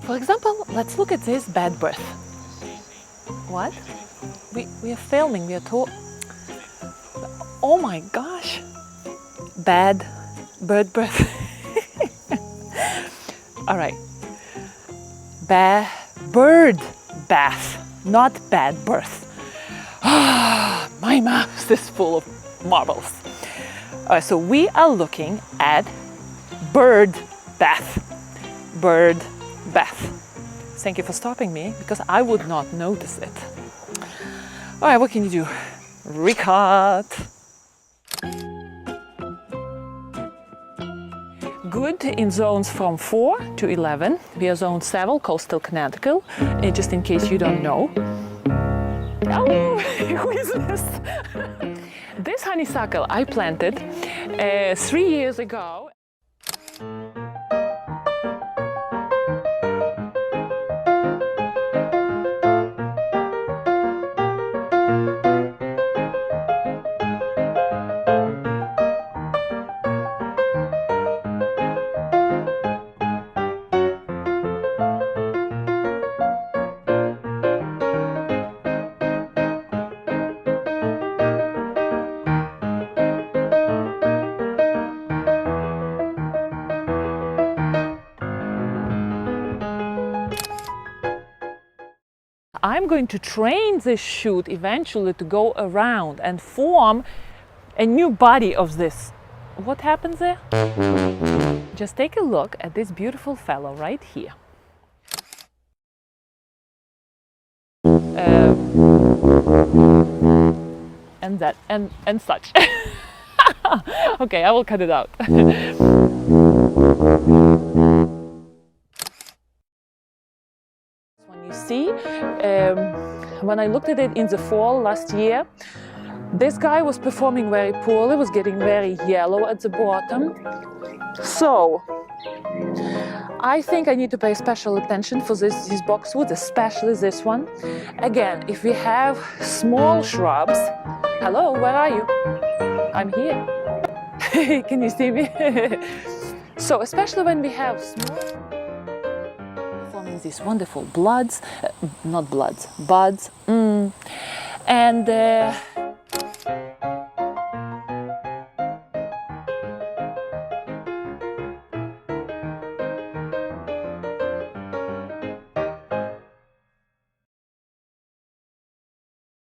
For example, let's look at this bad breath. What? We are filming, we are talking. Oh my gosh! Bad bird breath. All right. Bird bath, not bad birth. My mouth is full of marbles. All right, so we are looking at bird bath. Bird bath. Thank you for stopping me, because I would not notice it. All right, what can you do? Recut. Good in zones from 4 to 11. We are zone 7, coastal Connecticut, just in case you don't know. Oh, who is this? This honeysuckle I planted 3 years ago. I'm going to train this shoot eventually to go around and form a new body of this. What happens there? Just take a look at this beautiful fellow right here. And that, and such. Okay, I will cut it out. See, when I looked at it in the fall last year, this guy was performing very poorly, was getting very yellow at the bottom. So I think I need to pay special attention for these boxwoods, especially this one. Again, if we have small shrubs, hello, where are you? I'm here. Can you see me? So especially when we have small, these wonderful buds, and